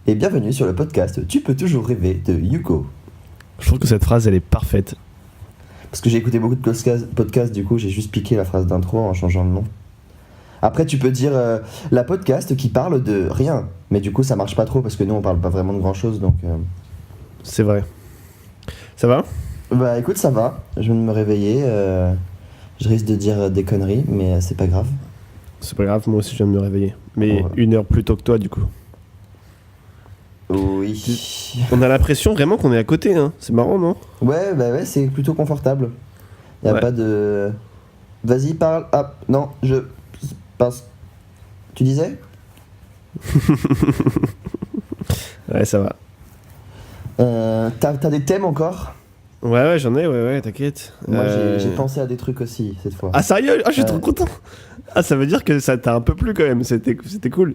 et bienvenue sur le podcast Tu peux toujours rêver de Yuko. Je trouve que cette phrase, elle est parfaite. Parce que j'ai écouté beaucoup de podcasts, du coup j'ai juste piqué la phrase d'intro en changeant le nom. Après tu peux dire la podcast qui parle de rien, mais du coup ça marche pas trop parce que nous on parle pas vraiment de grand chose donc... C'est vrai. Ça va ? Bah écoute, ça va, je viens de me réveiller, je risque de dire des conneries, mais c'est pas grave. C'est pas grave, moi aussi je viens de me réveiller. Mais Ouais. 1 heure plus tôt que toi du coup. Oui. On a l'impression vraiment qu'on est à côté, hein. C'est marrant, non ? Ouais, bah ouais, c'est plutôt confortable. Y a Ouais. pas de... Vas-y, parle. Ah, non, je... Passe. Tu disais ? Ouais, ça va. T'as des thèmes encore ? Ouais, j'en ai, ouais, t'inquiète. Moi, j'ai pensé à des trucs aussi, cette fois. Ah, sérieux ? Ah, je suis trop Ouais. content. Ah, ça veut dire que ça t'a un peu plu quand même, c'était cool.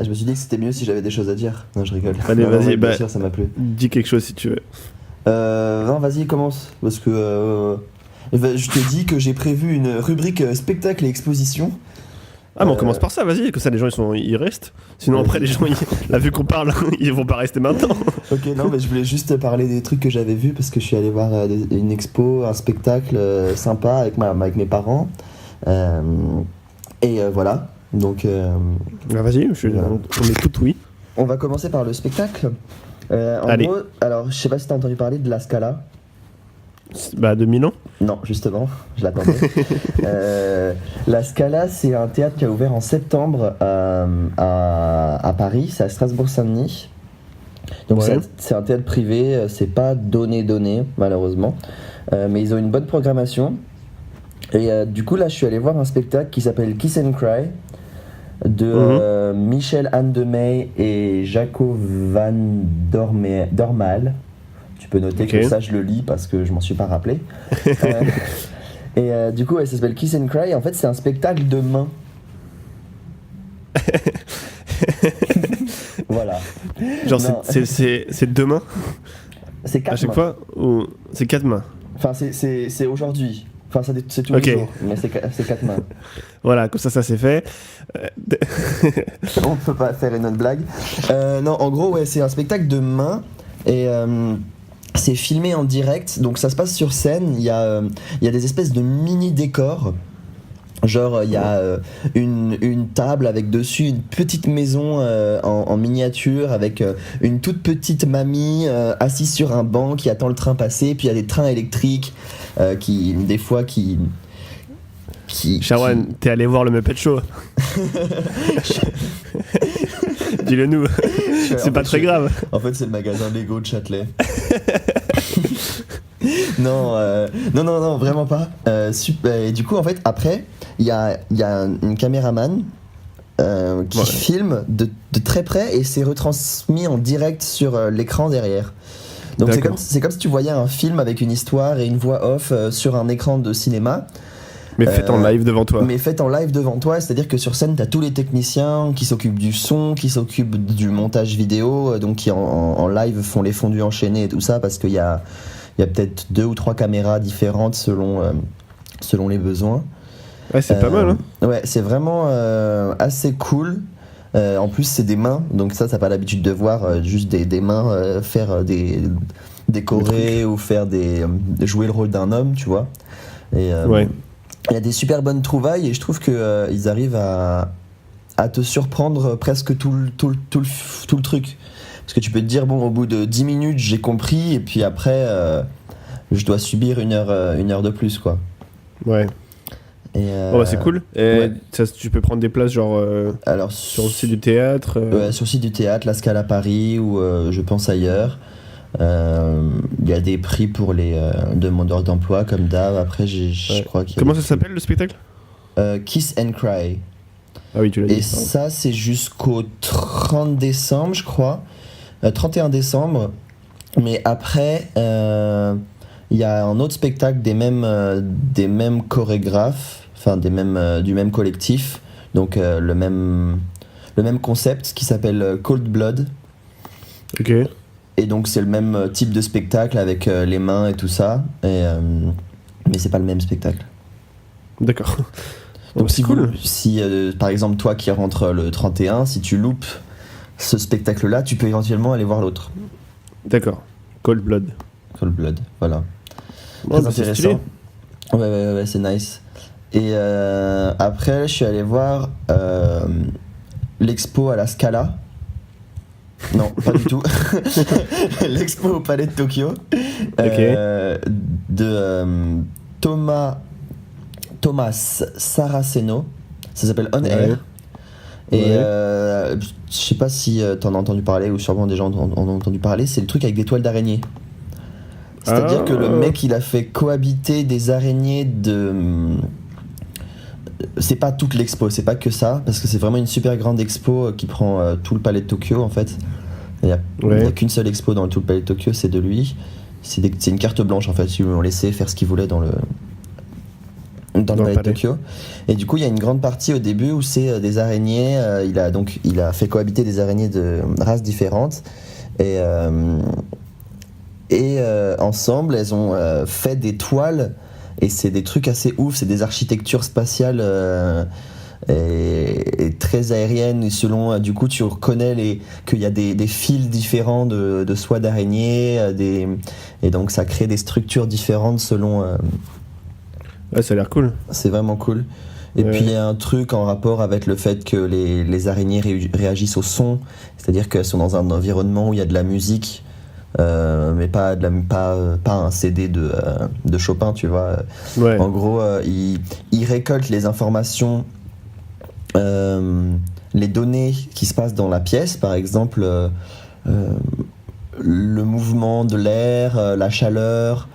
Je me suis dit que c'était mieux si j'avais des choses à dire. Non, je rigole. Allez, Non, vas-y, ouais, bien bah- sûr, ça m'a plu. Dis quelque chose si tu veux. Non, vas-y, commence. Parce que... je te dis que j'ai prévu une rubrique spectacle et exposition. Ah, mais on commence par ça, vas-y, que ça les gens ils restent. Sinon Vas-y. après les gens, là vu qu'on parle, ils vont pas rester maintenant. Ok, non, mais je voulais juste parler des trucs que j'avais vus parce que je suis allé voir une expo, un spectacle sympa avec mes parents. Voilà. Donc, Ah, vas-y, on est tout oui. on va commencer par le spectacle. En Allez. gros, alors, je sais pas si t'as entendu parler de La Scala. Bah de Milan. Non, justement, je l'attendais. La Scala, c'est un théâtre qui a ouvert en septembre à Paris, c'est à Strasbourg-Saint-Denis. Donc Ouais. c'est un théâtre privé, c'est pas donné malheureusement, mais ils ont une bonne programmation. Et du coup là, je suis allé voir un spectacle qui s'appelle Kiss and Cry de Michel Anne de May et Jaco van Dormael. Tu peux noter Ok. que ça je le lis parce que je m'en suis pas rappelé. Du coup, ça s'appelle Kiss and Cry. En fait, c'est un spectacle de mains. Voilà. Genre Non. c'est deux mains C'est à 4 chaque mains. fois ou c'est 4 mains. Enfin, c'est aujourd'hui. Enfin, c'est tous Ok. les jours. Mais c'est 4 mains. Voilà, comme ça c'est fait. On peut pas faire une autre blague. Non, en gros, ouais, c'est un spectacle de mains. Et c'est filmé en direct. Donc, ça se passe sur scène. Il y a des espèces de mini-décors. Genre, il y a une table avec dessus une petite maison en miniature avec une toute petite mamie assise sur un banc qui attend le train passer. Puis il y a des trains électriques qui, des fois, qui Shawan, t'es allé voir le Muppet Show. Dis-le nous. C'est pas très grave. En fait, c'est le magasin Lego de Châtelet. Non, vraiment pas. Et du coup, en fait, après, il y a une caméraman qui Ouais. filme de très près et c'est retransmis en direct sur l'écran derrière. Donc D'accord. c'est comme si tu voyais un film avec une histoire et une voix off sur un écran de cinéma. Mais faites en live devant toi. Mais fait en live devant toi, c'est-à-dire que sur scène, t'as tous les techniciens qui s'occupent du son, qui s'occupent du montage vidéo, donc qui en live font les fondus enchaînés et tout ça, parce qu'il y a peut-être 2 ou 3 caméras différentes selon les besoins. Ouais, c'est pas mal, hein. Ouais, c'est vraiment assez cool. En plus, c'est des mains, donc ça, t'as pas l'habitude de voir juste des mains faire des chorés ou faire jouer le rôle d'un homme, tu vois. Et, Ouais. il y a des super bonnes trouvailles et je trouve que ils arrivent à te surprendre presque tout le truc. Parce que tu peux te dire, bon, au bout de 10 minutes, j'ai compris, et puis après, je dois subir une heure de plus, quoi. Ouais. Et, Oh, bah, c'est cool. Et ouais. ça, tu peux prendre des places genre Alors, sur le site du théâtre. sur le site du théâtre, La Scala Paris, ou je pense ailleurs. Il y a des prix pour les demandeurs d'emploi, comme d'hab. Après, je Ouais. crois qu'il y a Comment des ça s'appelle le spectacle ? Kiss and Cry. Ah oui, tu l'as Et dit. ça, c'est jusqu'au 30 décembre, je crois. 31 décembre. Mais après, il y a un autre spectacle des mêmes chorégraphes, enfin du même collectif. Donc le même concept qui s'appelle Cold Blood. Ok. Et donc c'est le même type de spectacle avec les mains et tout ça. Mais c'est pas le même spectacle. D'accord. Donc c'est cool. si par exemple toi qui rentres le 31, si tu loupes ce spectacle-là, tu peux éventuellement aller voir l'autre. D'accord. Cold Blood. Cold Blood, voilà. Ouais, Très c'est stylé. intéressant. Ouais, c'est nice. Et après, je suis allé voir l'expo à la Scala. Non, pas du tout. L'expo au Palais de Tokyo. De Thomas Saraceno. Ça s'appelle On Air. Et je sais pas si t'en as entendu parler ou sûrement des gens en ont entendu parler. C'est le truc avec des toiles d'araignée. C'est-à-dire que le mec, il a fait cohabiter des araignées de. C'est pas toute l'expo, c'est pas que ça, parce que c'est vraiment une super grande expo qui prend tout le palais de Tokyo en fait. Il n'y a qu'une seule expo dans tout le palais de Tokyo, c'est de lui. C'est une carte blanche en fait, ils lui ont laissé faire ce qu'il voulait dans le palais de Tokyo. Et du coup, il y a une grande partie au début où c'est des araignées. Il a fait cohabiter des araignées de races différentes. Et ensemble, elles ont fait des toiles. Et c'est des trucs assez ouf. C'est des architectures spatiales et très aériennes. Et selon, du coup, tu reconnais qu'il y a des fils différents de soie d'araignée. Et donc, ça crée des structures différentes selon. Ouais, ça a l'air cool. C'est vraiment cool. Et puis il y a un truc en rapport avec le fait que les araignées réagissent au son, c'est-à-dire qu'elles sont dans un environnement où il y a de la musique, mais pas un CD de Chopin, tu vois. Ouais. En gros, ils récoltent les informations, les données qui se passent dans la pièce, par exemple le mouvement de l'air, la chaleur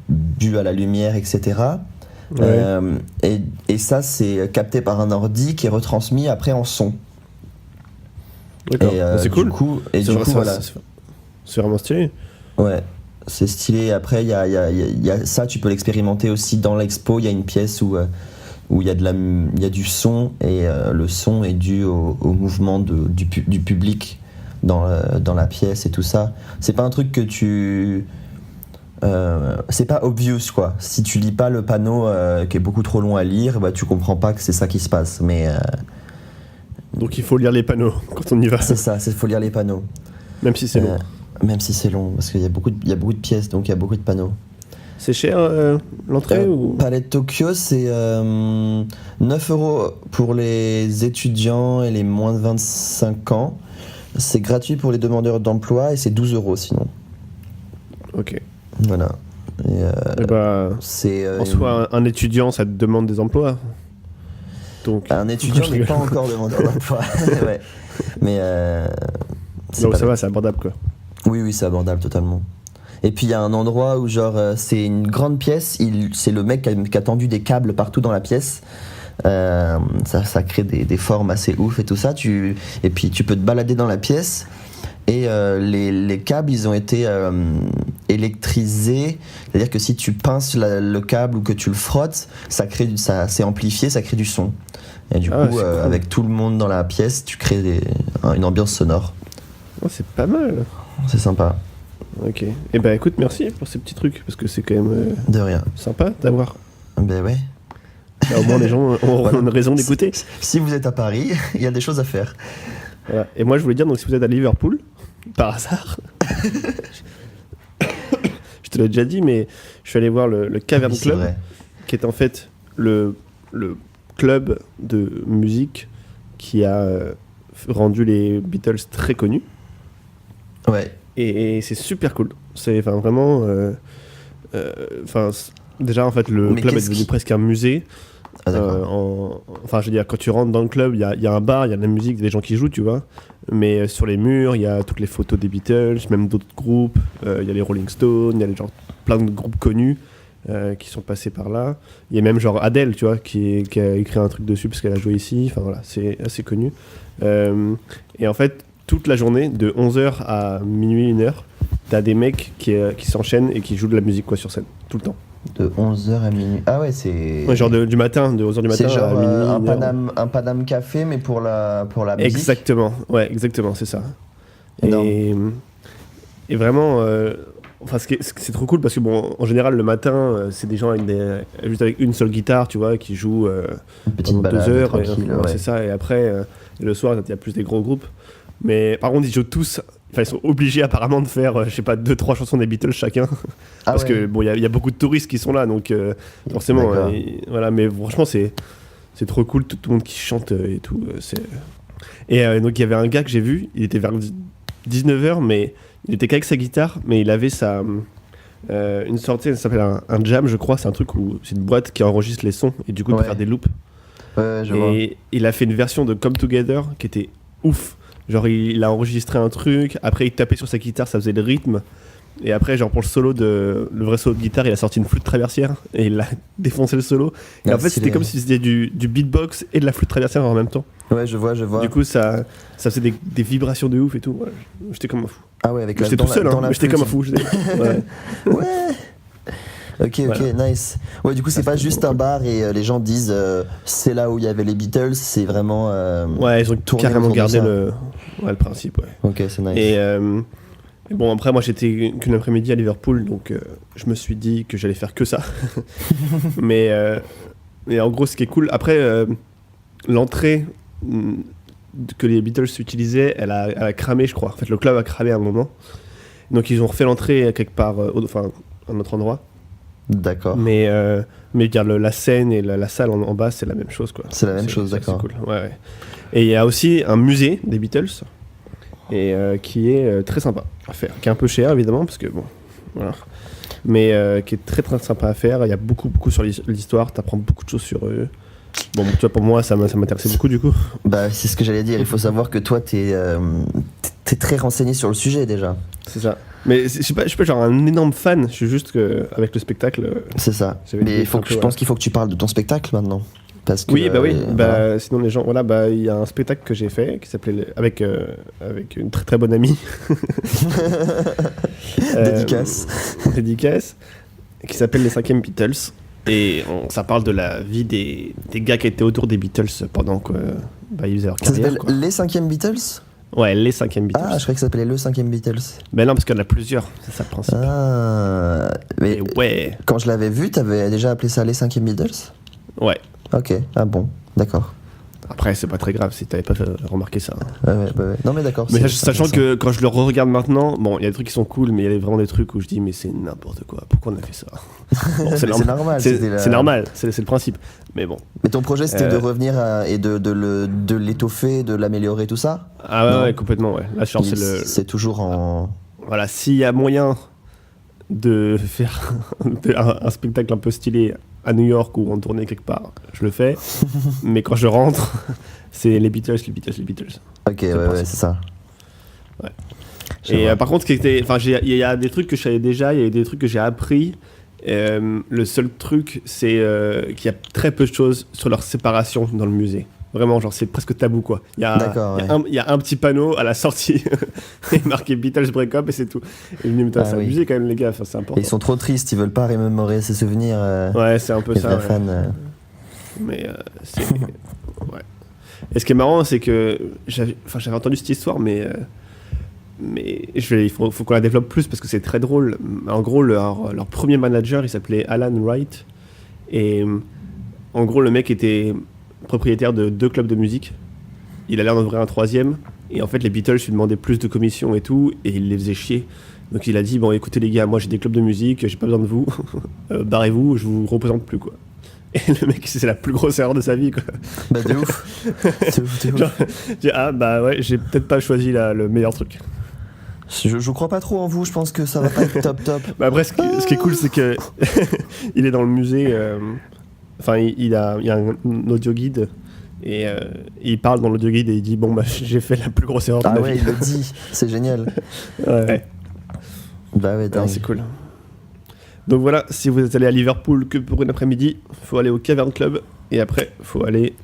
due à la lumière, etc. Et ça, c'est capté par un ordi qui est retransmis après en son. D'accord, c'est cool. Voilà. C'est vraiment stylé. Ouais, c'est stylé. Après, il y a ça, tu peux l'expérimenter aussi dans l'expo. Il y a une pièce où il y a du son, et le son est dû au mouvement du public dans la pièce et tout ça. C'est pas un truc que c'est pas obvious quoi. Si tu lis pas le panneau qui est beaucoup trop long à lire, bah tu comprends pas que c'est ça qui se passe. Mais donc il faut lire les panneaux quand on y va. C'est ça, il faut lire les panneaux. Même si c'est long. Même si c'est long, parce qu'il y a beaucoup de pièces, donc il y a beaucoup de panneaux. C'est cher l'entrée ou... Palais de Tokyo, c'est 9€ pour les étudiants et les moins de 25 ans. C'est gratuit pour les demandeurs d'emploi et c'est 12€ sinon. Ok. Voilà. C'est en soi, un étudiant, ça te demande des emplois. Donc, un étudiant n'est pas encore demandeur d'emploi. Ouais. Mais donc ça va, c'est abordable quoi. Oui, c'est abordable totalement. Et puis il y a un endroit où genre c'est une grande pièce. C'est le mec qui a tendu des câbles partout dans la pièce. Ça crée des formes assez ouf et tout ça. Et puis tu peux te balader dans la pièce. Et les câbles, ils ont été électrisés. C'est-à-dire que si tu pinces le câble ou que tu le frottes, ça c'est amplifié, ça crée du son. Et du coup, cool. Avec tout le monde dans la pièce, tu crées une ambiance sonore. Oh, c'est pas mal. C'est sympa. Ok. Et bah écoute, merci pour ces petits trucs, parce que c'est quand même de rien. Sympa d'avoir. Ben ouais. Là, au moins les gens auront une raison d'écouter. Si vous êtes à Paris, il y a des choses à faire. Voilà. Et moi je voulais dire, donc si vous êtes à Liverpool, par hasard, je te l'ai déjà dit, mais je suis allé voir le Cavern Club, qui est en fait le club de musique qui a rendu les Beatles très connus. Ouais. Et c'est super cool. C'est vraiment. Déjà, en fait, le club est devenu presque un musée. Je veux dire, quand tu rentres dans le club, il y a un bar, il y a de la musique, des gens qui jouent, tu vois. Mais sur les murs, il y a toutes les photos des Beatles, même d'autres groupes. Il y a les Rolling Stones, il y a plein de groupes connus qui sont passés par là. Il y a même genre Adele, tu vois, qui a écrit un truc dessus parce qu'elle a joué ici. Enfin voilà, c'est assez connu. Et en fait, toute la journée, de 11h à minuit, 1h, t'as des mecs qui s'enchaînent et qui jouent de la musique quoi, sur scène, tout le temps. De 11h à minuit. Ah ouais, c'est. Ouais, genre du matin, de 11h du matin genre, à minuit. Un Paname Café, mais pour la musique. Exactement, ouais, exactement, c'est ça. Et vraiment, c'est trop cool parce que, bon, en général, le matin, c'est des gens juste avec une seule guitare, tu vois, qui jouent une petite balade 2 heures. tranquille, C'est ça, et après, le soir, il y a plus des gros groupes. Mais par contre, ils jouent tous. Enfin, ils sont obligés apparemment de faire, je sais pas, 2-3 chansons des Beatles chacun. Parce que bon, il y a beaucoup de touristes qui sont là, donc forcément, voilà. Mais franchement, c'est trop cool, tout le monde qui chante et tout. Donc il y avait un gars que j'ai vu, il était vers 19h, mais il était qu'avec sa guitare, mais il avait une sortie, ça s'appelle un jam, je crois. C'est un truc où c'est une boîte qui enregistre les sons et du coup il peut faire des loops. Ouais, je vois. Et il a fait une version de Come Together qui était ouf. Genre il a enregistré un truc, après il tapait sur sa guitare, ça faisait le rythme. Et après, genre pour le vrai solo de guitare, il a sorti une flûte traversière et il a défoncé le solo. Et en fait, c'était comme si c'était du beatbox et de la flûte traversière en même temps. Ouais, je vois. Du coup, ça faisait des vibrations de ouf et tout. Ouais, j'étais comme un fou. Ah ouais, avec j'étais tout seul, mais j'étais comme un fou. Ouais. Ok, voilà. Nice. Ouais, du coup, c'est pas juste un bar et les gens disent c'est là où il y avait les Beatles, c'est vraiment. Ouais, ils ont carrément gardé le principe, ouais. Ok, c'est nice. Et bon, après, moi j'étais qu'une après-midi à Liverpool, donc je me suis dit que j'allais faire que ça. mais en gros, ce qui est cool, après, l'entrée que les Beatles utilisaient, elle a cramé, je crois. En fait, le club a cramé à un moment. Donc ils ont refait l'entrée quelque part, enfin, à un autre endroit. D'accord. Mais la scène et la salle en bas, c'est la même chose, quoi. C'est la même chose, d'accord. C'est cool. Ouais. Et il y a aussi un musée des Beatles. Et qui est très sympa à faire, qui est un peu cher évidemment parce que bon, voilà, mais qui est très très sympa à faire. Il y a beaucoup sur l'histoire, t'apprends beaucoup de choses sur eux. Bon, tu vois, pour moi ça m'intéressait beaucoup du coup. Bah c'est ce que j'allais dire, il faut savoir que toi t'es très renseigné sur le sujet déjà. C'est ça. Mais je suis pas genre un énorme fan, je suis juste que avec le spectacle. C'est ça. Mais je pense qu'il faut que tu parles de ton spectacle maintenant. Parce que, oui, voilà. Sinon les gens, voilà, il y a un spectacle que j'ai fait qui s'appelait avec une très très bonne amie. Dédicace, qui s'appelle Les 5e Beatles. Et ça parle de la vie des gars qui étaient autour des Beatles pendant qu'ils faisaient leur carrière. Ça s'appelle Les 5e Beatles ? Ouais, Les 5e Beatles. Ah, je croyais que ça s'appelait Le 5e Beatles. Ben non, parce qu'il y en a plusieurs, c'est ça le principe. Ah, mais ouais. Quand je l'avais vu, t'avais déjà appelé ça Les 5e Beatles ? Ouais. Ok, ah bon, d'accord. Après, c'est pas très grave si t'avais pas remarqué ça. Ouais. Non, mais d'accord. Mais sachant que quand je le re-regarde maintenant, bon, il y a des trucs qui sont cool, mais il y a vraiment des trucs où je dis, mais c'est n'importe quoi, pourquoi on a fait ça ? Bon, c'est normal. C'est normal, c'est le principe. Mais bon. Mais ton projet, c'était de revenir et de l'étoffer, de l'améliorer, tout ça ? Ah ouais, complètement, ouais. Là, c'est toujours en. Voilà, s'il y a moyen de faire un spectacle un peu stylé à New York ou en tournée quelque part, je le fais. Mais quand je rentre, c'est les Beatles. Ok, ouais, c'est ça. Ouais. Et par contre, il y a des trucs que je savais déjà, il y a des trucs que j'ai appris. Le seul truc, c'est qu'il y a très peu de choses sur leur séparation dans le musée. Vraiment, genre, c'est presque tabou, quoi. Il y a un petit panneau à la sortie, marqué Beatles Break Up et c'est tout. Et je me dis, c'est un musée quand même, les gars, enfin, c'est important. Et ils sont trop tristes, ils veulent pas remémorer ces souvenirs. Ouais, c'est un peu ça. Fans, Mais c'est. Ouais. Et ce qui est marrant, c'est que j'avais entendu cette histoire, mais il faut qu'on la développe plus parce que c'est très drôle. En gros, leur premier manager, il s'appelait Alan Wright. Et en gros, le mec était propriétaire de 2 clubs de musique. Il allait en ouvrir un 3e. Et en fait, les Beatles lui demandaient plus de commissions et tout. Et il les faisait chier. Donc il a dit, bon, écoutez les gars, moi j'ai des clubs de musique, j'ai pas besoin de vous. Barrez-vous, je vous représente plus, quoi. Et le mec, c'est la plus grosse erreur de sa vie, quoi. Bah de ouf. C'est ouf. Genre, j'ai peut-être pas choisi le meilleur truc. Je crois pas trop en vous, je pense que ça va pas être top. Bah après, ce qui est cool, c'est que il est dans le musée. Enfin, il y a un audio guide et il parle dans l'audio guide et il dit bon bah j'ai fait la plus grosse erreur de ma vie. Ah ouais, il le dit, c'est génial. Ouais. Bah ouais, c'est cool. Donc voilà, si vous êtes allé à Liverpool que pour une après-midi, faut aller au Cavern Club et après faut aller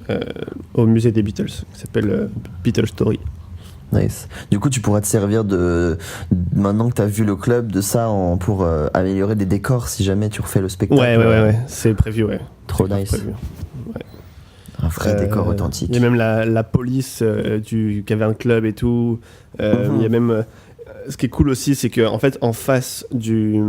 au musée des Beatles qui s'appelle Beatles Story. Nice. Du coup, tu pourras te servir maintenant que tu as vu le club de ça pour améliorer des décors si jamais tu refais le spectacle. Ouais. C'est prévu, ouais. Trop nice. Prévu. Ouais. Un vrai décor authentique. Il y a même la police du Cavern Club et tout. Il y a même. Ce qui est cool aussi, c'est qu'en fait, en face du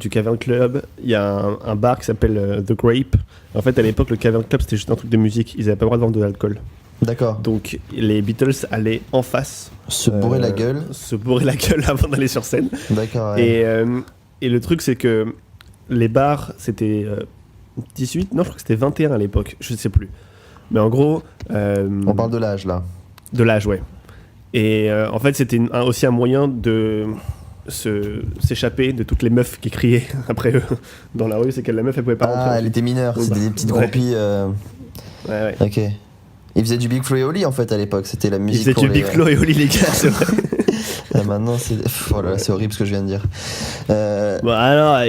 Cavern Club, il y a un bar qui s'appelle The Grape. En fait, à l'époque, le Cavern Club, c'était juste un truc de musique. Ils n'avaient pas le droit de vendre de l'alcool. D'accord. Donc les Beatles allaient en face. Se bourrer la gueule. Se bourrer la gueule avant d'aller sur scène. D'accord, ouais. Et le truc, c'est que les bars, c'était 18, non, je crois que c'était 21 à l'époque, je sais plus. Mais en gros... On parle de l'âge, là. De l'âge, ouais. Et en fait, c'était aussi un moyen de s'échapper de toutes les meufs qui criaient après eux dans la rue. C'est que la meuf, elle pouvait pas rentrer. Ah, elle était mineure, c'était des petites groupies. Ouais. Ok. Ils faisaient du Big Flo et Oli en fait à l'époque, c'était la musique. Ils faisaient du Big Flo et Oli, les gars, c'est vrai. Maintenant, oh là là, c'est horrible ce que je viens de dire. Bon, alors,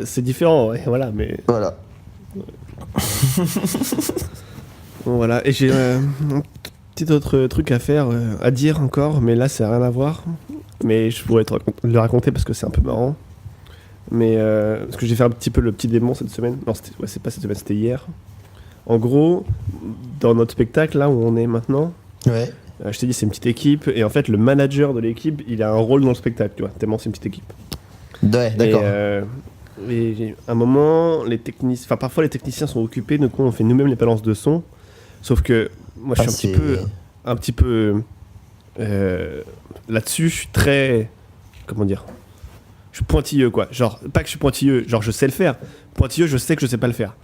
c'est différent, ouais, voilà, mais. Voilà. Bon, voilà, et j'ai un petit autre truc à faire, à dire encore, mais là, ça n'a rien à voir. Mais je pourrais le raconter parce que c'est un peu marrant. Mais parce que j'ai fait un petit peu le petit démon cette semaine. Non, c'est pas cette semaine, c'était hier. En gros, dans notre spectacle, là où on est maintenant, ouais. Je t'ai dit, c'est une petite équipe. Et en fait, le manager de l'équipe, il a un rôle dans le spectacle, tu vois, tellement c'est une petite équipe. Ouais, d'accord. Et à un moment, parfois les techniciens sont occupés, donc on fait nous-mêmes les balances de son. Sauf que moi, je suis un petit peu là-dessus, je suis très, comment dire, je suis pointilleux, quoi. Genre, pas que je suis pointilleux, genre je sais le faire. Pointilleux, je sais que je sais pas le faire.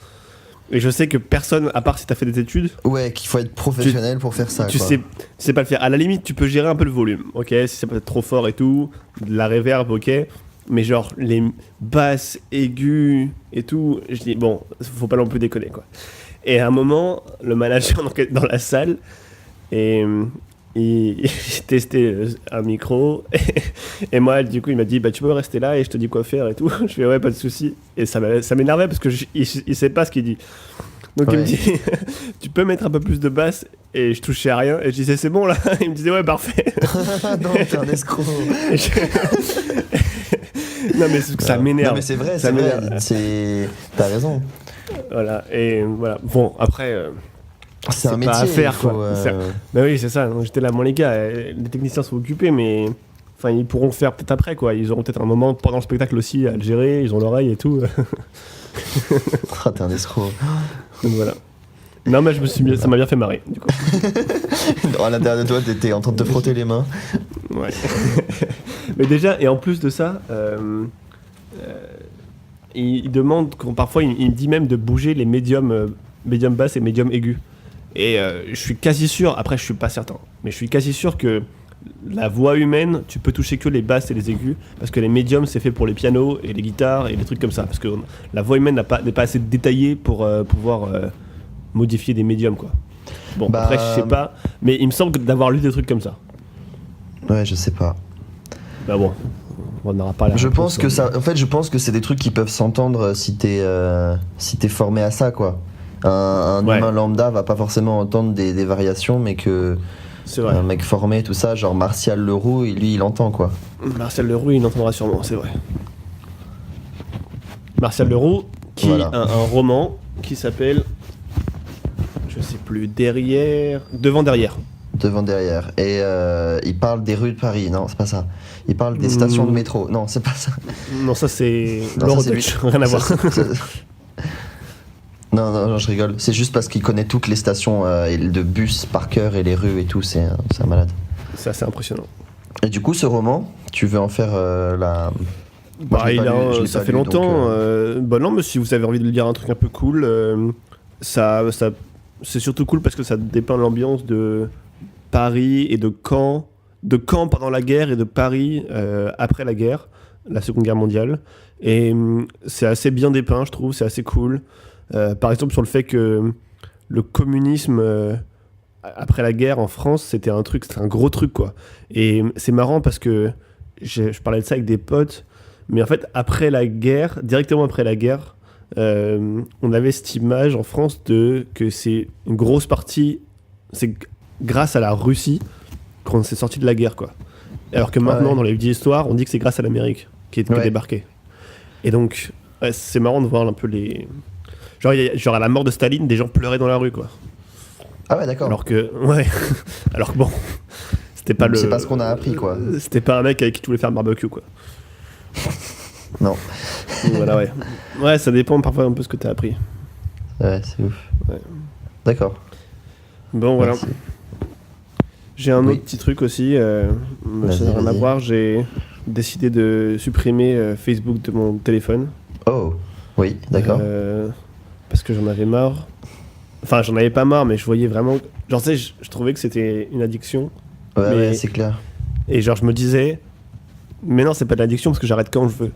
Et je sais que personne, à part si t'as fait des études... Ouais, qu'il faut être professionnel pour faire ça, tu sais pas le faire. À la limite, tu peux gérer un peu le volume, ok? Si c'est peut-être trop fort et tout, de la reverb, ok? Mais genre, les basses, aigus et tout, je dis, bon, faut pas non plus déconner, quoi. Et à un moment, le manager est dans la salle, et il testait un micro, et moi, du coup, il m'a dit, bah, tu peux rester là et je te dis quoi faire et tout. Je fais, ouais, pas de souci. Et ça m'énervait parce que il sait pas ce qu'il dit. Donc il me dit, tu peux mettre un peu plus de basse, et je touchais à rien. Et je disais, c'est bon là. Il me disait, ouais, parfait. Non, t'es un escroc. Non, mais ça m'énerve. Non, mais c'est vrai, c'est vrai. T'as raison. Voilà, et voilà. Bon, après. C'est un métier pas à faire, faut, quoi. Bah oui, c'est ça. Donc, j'étais là, bon, les gars, les techniciens sont occupés, mais. Enfin, ils pourront le faire peut-être après, quoi. Ils auront peut-être un moment pendant le spectacle aussi à le gérer, ils ont l'oreille et tout. Oh, t'es un escroc. Donc voilà. Non, mais ça m'a bien fait marrer, du coup. À l'intérieur de toi, t'étais en train de te frotter les mains. Ouais. Mais déjà, et en plus de ça, il demande, parfois, il dit même de bouger les médiums basses et médiums aigus. Et je suis quasi sûr, après je suis pas certain, mais je suis quasi sûr que la voix humaine, tu peux toucher que les basses et les aigus, parce que les médiums c'est fait pour les pianos et les guitares et les trucs comme ça, parce que la voix humaine n'est pas assez détaillée pour pouvoir modifier des médiums, quoi. Bon, après je sais pas, mais il me semble d'avoir lu des trucs comme ça. Ouais, je sais pas. Bah bon, on n'aura pas la je réponse, pense que c'est des trucs qui peuvent s'entendre si t'es formé à ça, quoi. Un humain lambda va pas forcément entendre des variations, mais que un mec formé, tout ça, genre Martial Leroux, lui il entend, quoi. Martial Leroux, il entendra sûrement, c'est vrai. Martial Leroux qui a un roman qui s'appelle, je sais plus, Devant derrière. Et il parle des rues de Paris. Non, c'est pas ça. Il parle des stations de métro. Non, c'est pas ça. Non, ça c'est l'Eurodoc, rien à voir. Non, je rigole. C'est juste parce qu'il connaît toutes les stations de bus par cœur et les rues et tout. C'est un malade. C'est assez impressionnant. Et du coup, ce roman, tu veux en faire la... ça fait longtemps. Non, mais si vous avez envie de lire un truc un peu cool, c'est surtout cool parce que ça dépeint l'ambiance de Paris et de Caen pendant la guerre et de Paris après la guerre, la Seconde Guerre mondiale. Et c'est assez bien dépeint, je trouve, c'est assez cool. Par exemple, sur le fait que le communisme après la guerre en France, c'était un gros truc, quoi. Et c'est marrant parce que je parlais de ça avec des potes, mais en fait, directement après la guerre, on avait cette image en France que c'est une grosse partie, c'est grâce à la Russie qu'on s'est sorti de la guerre, quoi. Alors que maintenant, dans les vieilles histoires, on dit que c'est grâce à l'Amérique qui est débarquée. Et donc, c'est marrant de voir un peu les... Genre à la mort de Staline, des gens pleuraient dans la rue, quoi. Ah ouais, d'accord. Alors que bon, c'était pas c'est pas ce qu'on a appris, quoi. C'était pas un mec avec qui tu voulais faire le barbecue, quoi. Non. Voilà, ouais. Ouais, ça dépend parfois un peu ce que t'as appris. Ouais, c'est ouf. Ouais. D'accord. Bon, voilà. Merci. J'ai un autre petit truc aussi, ça n'a rien à voir, j'ai décidé de supprimer Facebook de mon téléphone. Oh, oui, d'accord. Parce que j'en avais marre. Enfin, j'en avais pas marre, mais je voyais vraiment... Genre, tu sais, je trouvais que c'était une addiction. Ouais, c'est clair. Et genre, je me disais, mais non, c'est pas de l'addiction parce que j'arrête quand je veux.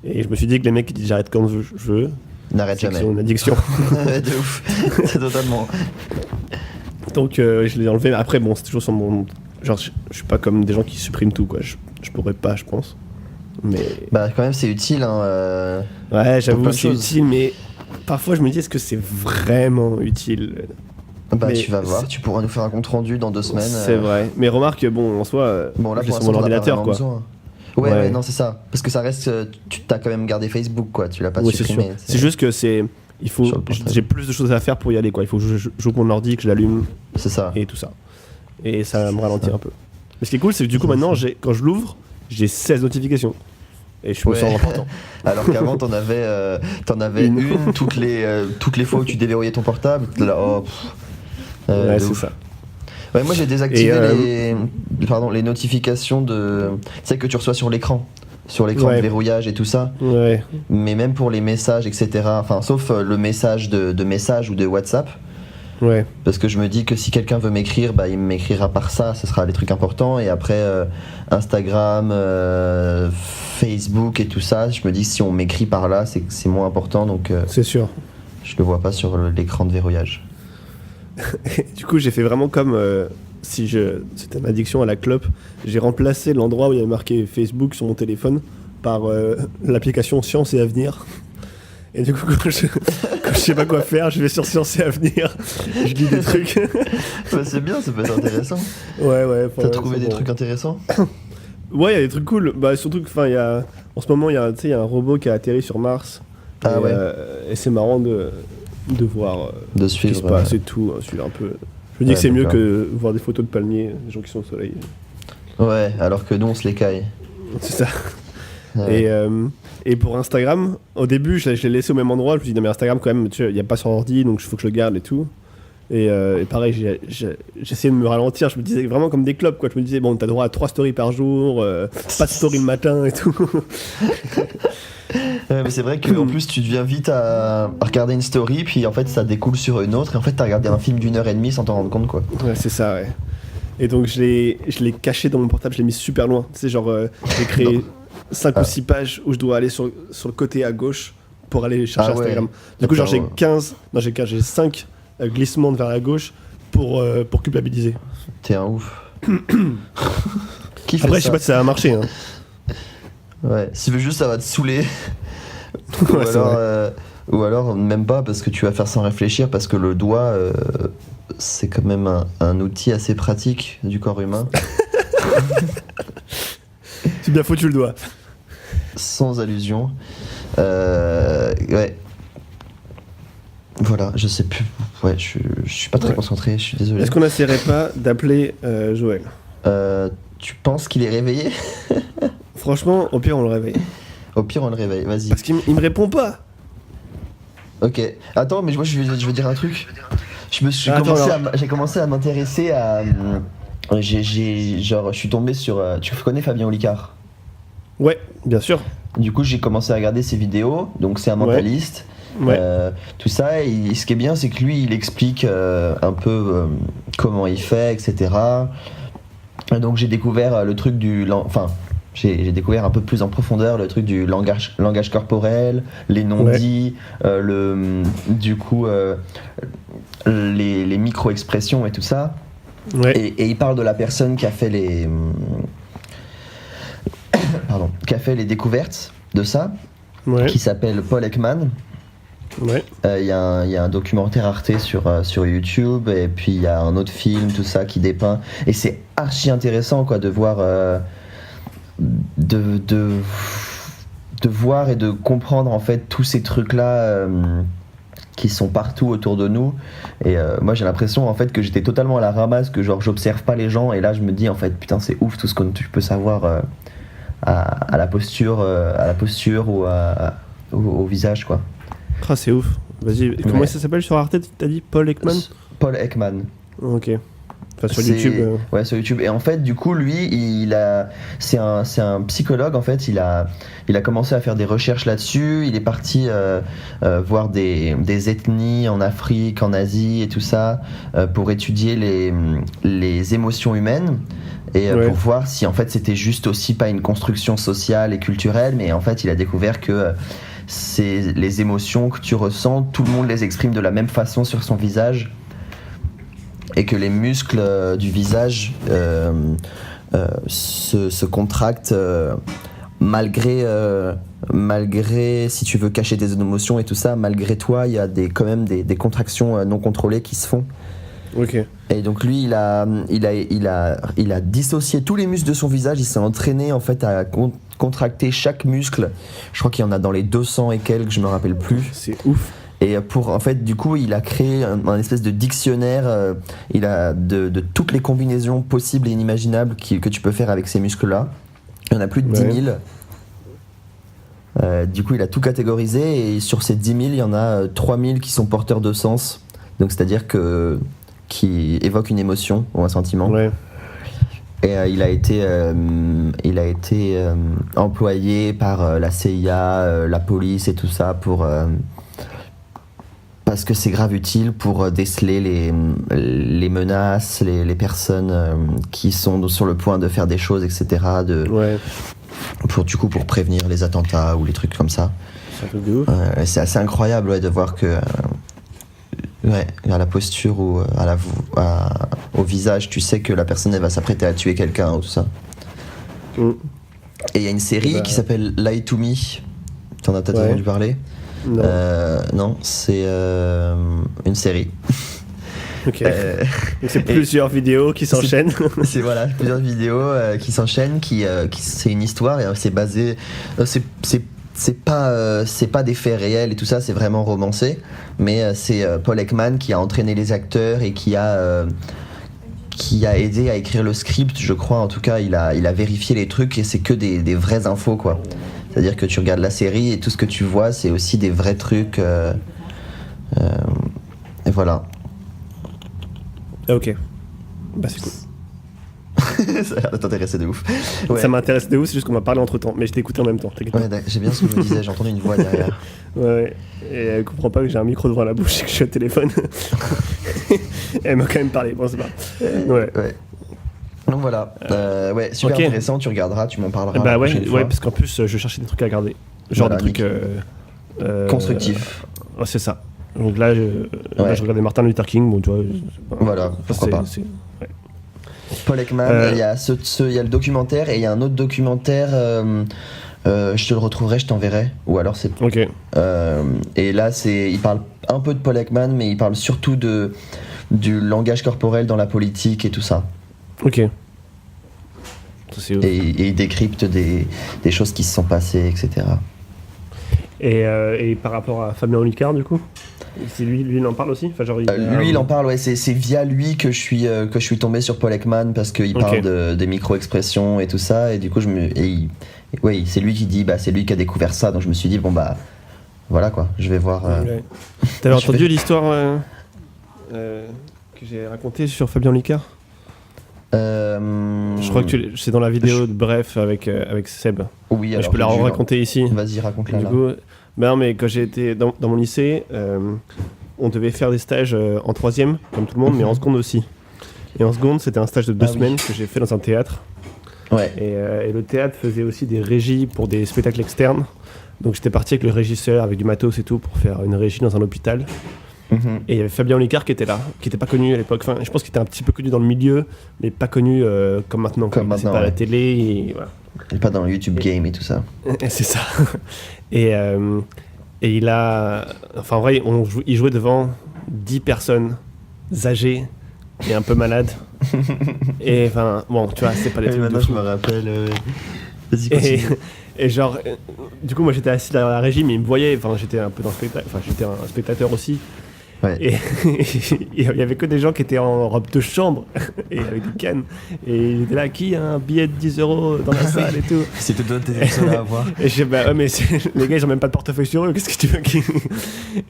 Et je me suis dit que les mecs qui disent j'arrête quand je veux, n'arrête jamais. C'est une addiction. De ouf, c'est totalement. Donc je l'ai enlevé. Après, bon, c'est toujours sur mon. Genre, je suis pas comme des gens qui suppriment tout, quoi. Je pourrais pas, je pense. Mais. Bah, quand même, c'est utile, hein. Ouais, j'avoue, c'est utile, mais parfois je me dis, est-ce que c'est vraiment utile? Bah, tu vas voir, tu pourras nous faire un compte rendu dans 2 semaines. C'est vrai. Mais remarque, bon, en soi, bon, là, j'ai sur mon ordinateur, quoi. Besoin. Ouais, non, c'est ça. Parce que ça reste. Tu t'as quand même gardé Facebook, quoi. Tu l'as pas supprimé. C'est juste que c'est. Il faut. J'ai plus de choses à faire pour y aller, quoi. Il faut que je joue mon ordi, que je l'allume. C'est ça. Et tout ça. Et ça va me ralentir un peu. Mais ce qui est cool, c'est que du coup, maintenant, quand je l'ouvre, j'ai 16 notifications. Et je me sens important. Alors qu'avant, t'en avais une toutes les fois où tu déverrouillais ton portable. Là, ouais, c'est ça. Ouais, moi j'ai désactivé les notifications de. Tu sais que tu reçois sur l'écran de verrouillage et tout ça. Ouais. Mais même pour les messages, etc. Enfin, sauf le message de message ou de WhatsApp. Ouais. Parce que je me dis que si quelqu'un veut m'écrire, bah il m'écrira par ça, ce sera les trucs importants. Et après Instagram, Facebook et tout ça, je me dis que si on m'écrit par là, c'est moins important. Donc c'est sûr. Je le vois pas sur l'écran de verrouillage. Du coup, j'ai fait vraiment comme c'était une addiction à la clope. J'ai remplacé l'endroit où il y avait marqué Facebook sur mon téléphone par l'application Science et Avenir. Et du coup, quand je sais pas quoi faire, je vais sur Science et Avenir, je lis des trucs. Bah, c'est bien, ça peut être intéressant. Ouais. T'as trouvé des trucs intéressants? Ouais, il y a des trucs cool. Bah, surtout que, en ce moment, il y a un robot qui a atterri sur Mars. Et c'est marrant de voir de ce qui se passe et tout, suivre un peu. Je me dis que c'est mieux que voir des photos de palmiers, des gens qui sont au soleil. Ouais, alors que nous on se les caille. C'est ça. Ouais. Et pour Instagram, au début je l'ai laissé au même endroit, je me dis non mais Instagram quand même, il n'y a pas sur ordi donc il faut que je le garde et tout. Et pareil, j'essayais de me ralentir, je me disais vraiment comme des clopes, quoi. Je me disais bon, t'as droit à 3 stories par jour, pas de story le matin et tout. Ouais, mais c'est vrai qu'en plus tu deviens vite à regarder une story, puis en fait ça découle sur une autre, et en fait t'as regardé un film d'1h30 sans t'en rendre compte, quoi. Ouais, c'est ça, ouais. Et donc je l'ai caché dans mon portable, je l'ai mis super loin. Tu sais, genre j'ai créé 5 ou 6 pages où je dois aller sur le côté à gauche pour aller chercher Instagram. Du coup, genre j'ai 5 glissements vers la gauche pour culpabiliser. T'es un ouf. Après, je sais pas si ça va marcher, hein. Ouais, si tu veux juste, ça va te saouler. Ou alors même pas, parce que tu vas faire sans réfléchir, parce que le doigt, c'est quand même un outil assez pratique du corps humain. C'est bien foutu le doigt. Sans allusion. Ouais. Voilà, je sais plus. Ouais, je suis pas très concentré, je suis désolé. Est-ce qu'on n'essaierait pas d'appeler Joël? Tu penses qu'il est réveillé? Franchement, au pire, on le réveille. Au pire, on le réveille, vas-y. Parce qu'il me répond pas. Ok. Attends, mais moi, je veux dire un truc. J'ai commencé à m'intéresser à... je suis tombé sur... Tu connais Fabien Olicard? Ouais, bien sûr. Du coup, j'ai commencé à regarder ses vidéos. Donc, c'est un mentaliste. Ouais. Tout ça, et ce qui est bien, c'est que lui, il explique un peu comment il fait, etc. Et donc, j'ai découvert le truc du... J'ai découvert un peu plus en profondeur le truc du langage corporel, les non-dits, les micro-expressions et tout ça. Ouais. Et il parle de la personne qui a fait les découvertes de ça, qui s'appelle Paul Ekman. Ouais. Y a un documentaire Arte sur YouTube, et puis il y a un autre film, tout ça, qui dépeint. Et c'est archi intéressant, quoi, de voir... de voir et de comprendre en fait tous ces trucs là qui sont partout autour de nous. Et moi j'ai l'impression en fait que j'étais totalement à la ramasse, que genre j'observe pas les gens, et là je me dis en fait putain c'est ouf tout ce que tu peux savoir à la posture ou au visage, quoi. Ah, c'est ouf. Vas-y, comment ça s'appelle sur Arte? T'as dit Paul Ekman? Paul Ekman. Ok. Enfin, sur YouTube. Ouais, sur YouTube. Et en fait, du coup, lui, c'est un psychologue. En fait, il a commencé à faire des recherches là-dessus. Il est parti voir des ethnies en Afrique, en Asie et tout ça, pour étudier les émotions humaines et pour voir si en fait c'était juste aussi pas une construction sociale et culturelle, mais en fait, il a découvert que c'est les émotions que tu ressens, tout le monde les exprime de la même façon sur son visage. Et que les muscles du visage se contractent malgré, si tu veux cacher tes émotions et tout ça, malgré toi, il y a quand même des contractions non contrôlées qui se font. Ok. Et donc lui, il a dissocié tous les muscles de son visage, il s'est entraîné en fait à contracter chaque muscle. Je crois qu'il y en a dans les 200 et quelques, je me rappelle plus. C'est ouf. Et en fait, du coup, il a créé un espèce de dictionnaire de toutes les combinaisons possibles et inimaginables que tu peux faire avec ces muscles-là. Il y en a plus de 10 000. Du coup, il a tout catégorisé et sur ces 10 000, il y en a 3 000 qui sont porteurs de sens. Donc, c'est-à-dire qui évoquent une émotion ou un sentiment. Ouais. Et il a été employé par la CIA, la police et tout ça parce que c'est grave utile pour déceler les menaces, les personnes qui sont sur le point de faire des choses, etc. Pour prévenir les attentats ou les trucs comme ça. C'est un truc de ouf. C'est assez incroyable de voir que à la posture ou au visage, tu sais que la personne elle va s'apprêter à tuer quelqu'un ou tout ça. Et il y a une série qui s'appelle Lie to Me. T'en as peut-être entendu parler? Non, c'est une série. Ok. Donc c'est plusieurs vidéos qui s'enchaînent. C'est plusieurs vidéos qui s'enchaînent, c'est une histoire et c'est basé. C'est pas des faits réels et tout ça, c'est vraiment romancé. Mais c'est Paul Ekman qui a entraîné les acteurs et qui a aidé à écrire le script, je crois. En tout cas, il a vérifié les trucs et c'est que des vraies infos, quoi. C'est-à-dire que tu regardes la série et tout ce que tu vois, c'est aussi des vrais trucs. Et voilà. Ok. Bah c'est cool. Ça a l'air de t'intéresser de ouf. Ouais. Ça m'intéresse de ouf, c'est juste qu'on m'a parlé entre temps, mais je t'ai écouté en même temps. J'ai bien ce que je me disais, j'ai entendu une voix derrière. Ouais, et elle comprend pas que j'ai un micro devant la bouche et que je suis au téléphone. Elle m'a quand même parlé, bon c'est pas. Ouais. Donc voilà, super intéressant, tu regarderas, tu m'en parleras. Bah ouais, parce qu'en plus je cherchais des trucs à regarder. Genre des trucs constructifs. C'est ça. Donc là, je regardais Martin Luther King, bon tu vois. Voilà, pourquoi pas. Paul Ekman, il y a le documentaire et il y a un autre documentaire, je te le retrouverai, je t'enverrai. Ou alors c'est. Ok. Et là, il parle un peu de Paul Ekman, mais il parle surtout du langage corporel dans la politique et tout ça. Ok. Ça, c'est ouf. Et il décrypte des choses qui se sont passées, etc. Et par rapport à Fabien Olicard, du coup, c'est lui il en parle aussi, enfin, genre, il en parle, ouais. C'est via lui que je suis tombé sur Paul Ekman parce qu'il parle des micro-expressions et tout ça, et du coup c'est lui qui dit, c'est lui qui a découvert ça, donc je me suis dit voilà quoi, je vais voir. T'avais entendu l'histoire que j'ai racontée sur Fabien Olicard? Je crois que c'est dans la vidéo de Bref avec Seb. Oui, alors je peux la raconter ici. Vas-y, raconte-la. Du coup, mais quand j'ai été dans mon lycée, on devait faire des stages en troisième, comme tout le monde, mais en seconde aussi. Et en seconde, c'était un stage de 2 semaines que j'ai fait dans un théâtre. Ouais. Et le théâtre faisait aussi des régies pour des spectacles externes. Donc j'étais parti avec le régisseur, avec du matos et tout, pour faire une régie dans un hôpital. Et il y avait Fabien Olicard qui était là, qui n'était pas connu à l'époque. Enfin, je pense qu'il était un petit peu connu dans le milieu, mais pas connu comme maintenant. C'est pas à la télé. Et voilà. Et pas dans le YouTube game et tout ça. C'est ça. Et il a. Enfin, en vrai, il jouait devant 10 personnes âgées et un peu malades. Et enfin, bon, tu vois, c'est pas les trucs. Maintenant, je me rappelle. Vas-y, continue. Et genre, du coup, moi j'étais assis derrière la régie, mais il me voyait. Enfin, j'étais un peu dans le spectacle. Enfin, j'étais un spectateur aussi. Ouais. Et il y avait que des gens qui étaient en robe de chambre et avec des cannes. Et il était là, qui a un billet de 10 € dans la salle et tout. C'était toi, t'étais seul à avoir. Et je dis, mais les gars, ils ont même pas de portefeuille sur eux, qu'est-ce que tu veux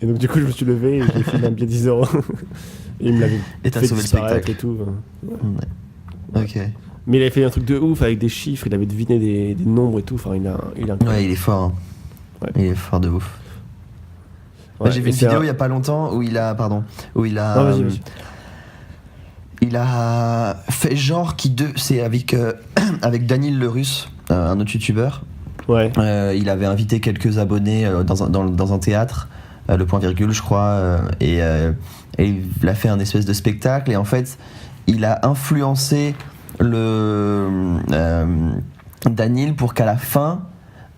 Et donc, du coup, je me suis levé et j'ai filé un billet de 10 €. Il me l'avait Et t'as fait sauvé le disparaître spectacle. et tout. Ouais. Ok. Mais il avait fait un truc de ouf avec des chiffres, il avait deviné des nombres et tout. Enfin, il a Ouais, il est fort. Hein. Ouais. Il est fort de ouf. Ouais, j'ai vu une vidéo il y a pas longtemps où il a. Non, vas-y. Il a fait genre c'est avec avec Daniel Le Russe, un autre youtubeur. Ouais. Il avait invité quelques abonnés dans un théâtre, le Point Virgule, je crois, et il a fait un espèce de spectacle. Et en fait, il a influencé Daniel pour qu'à la fin,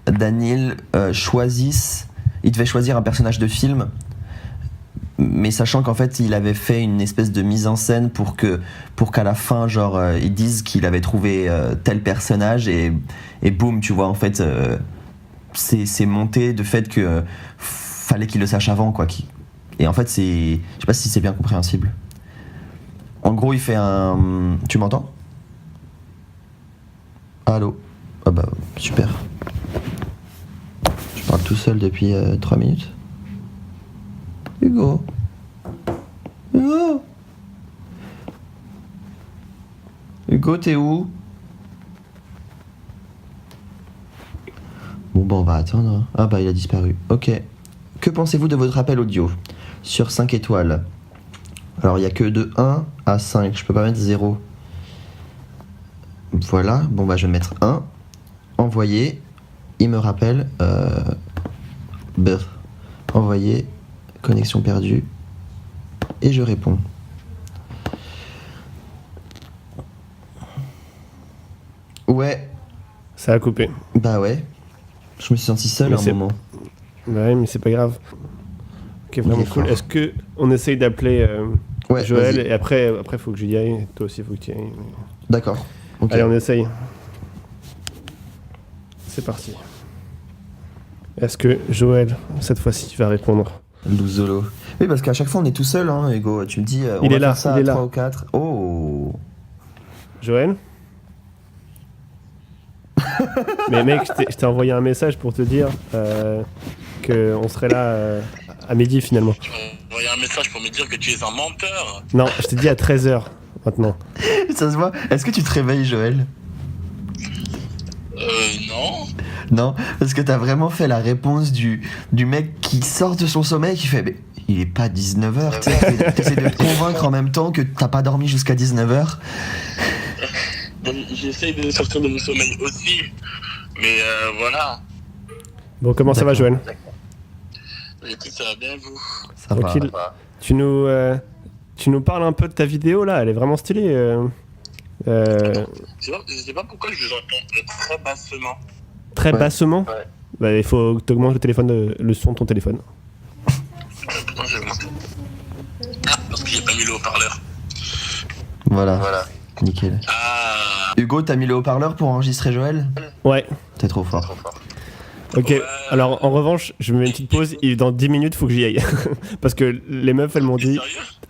Daniel choisisse. Il devait choisir un personnage de film. Mais sachant qu'en fait il avait fait une espèce de mise en scène pour qu'à la fin genre ils disent qu'il avait trouvé tel personnage et boum, tu vois, en fait c'est monté de fait que fallait qu'il le sache avant quoi. Et en fait je sais pas si c'est bien compréhensible. En gros il fait un... Tu m'entends? Allô? Ah bah super. Je parle tout seul depuis 3 minutes. Hugo. Hugo, t'es où? Bon, on va attendre. Ah bah il a disparu. Ok. Que pensez-vous de votre appel audio? Sur 5 étoiles. Alors il n'y a que de 1 à 5. Je peux pas mettre 0. Voilà. Bon bah je vais mettre 1. Envoyer. Il me rappelle. Envoyer. Connexion perdue. Et je réponds. Ouais. Ça a coupé. Bah ouais. Je me suis senti seul à un moment. Ouais, mais c'est pas grave. Ok, vraiment cool. Est-ce que on essaye d'appeler Joël et après faut que j'y aille. Toi aussi faut que tu y ailles. D'accord. Okay. Allez, on essaye. C'est parti. Est-ce que Joël, cette fois-ci, va répondre? Louzolo. Oui, parce qu'à chaque fois on est tout seul, hein, Hugo. Tu me dis, on il va est là, faire ça il à est 3 là. ou 4. Oh. Joël. Mais mec, je t'ai envoyé un message pour te dire qu'on serait là à midi finalement. Tu m'as envoyé un message pour me dire que tu es un menteur. Non, je t'ai dit à 13h maintenant. Ça se voit. Est-ce que tu te réveilles, Joël? Non. Non, parce que t'as vraiment fait la réponse du mec qui sort de son sommeil qui fait mais il est pas 19h, t'essaies de te convaincre en même temps que t'as pas dormi jusqu'à 19h. J'essaye de sortir de mon sommeil aussi, mais voilà. Bon, comment ça va, Joël? Écoute, ça va bien, vous? Ça tranquille. va. Tu nous parles un peu de ta vidéo là, elle est vraiment stylée. Je sais pas pourquoi je vous entends très bassement. Très bassement? Ouais. Bah, il faut que tu augmentes le son de ton téléphone. Attends, je vais augmenter. Ah, parce que j'ai pas mis le haut-parleur. Voilà. Nickel. Ah. Hugo, t'as mis le haut-parleur pour enregistrer Joël? Ouais. T'es trop fort. Ok, alors en revanche, je me mets une petite pause et dans 10 minutes, faut que j'y aille. Parce que les meufs, elles m'ont dit...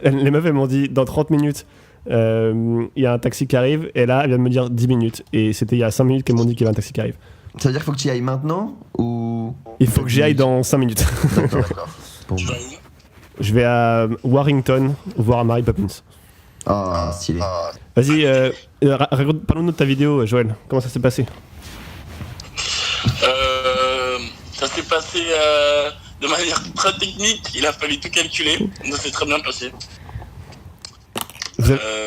Les meufs, elles m'ont dit, dans 30 minutes, il y a un taxi qui arrive. Et là, elle vient de me dire 10 minutes. Et c'était il y a 5 minutes qu'elles m'ont dit qu'il y avait un taxi qui arrive. Ça veut dire qu'il faut que tu y ailles maintenant ou... Il faut que j'y aille dans 5 minutes. D'accord. Bon, bah. Je vais à Warrington voir Mary Poppins. Ah, stylé. Vas-y, parle-nous de ta vidéo, Joël. Comment ça s'est passé? Ça s'est passé de manière très technique. Il a fallu tout calculer. Ça s'est très bien passé.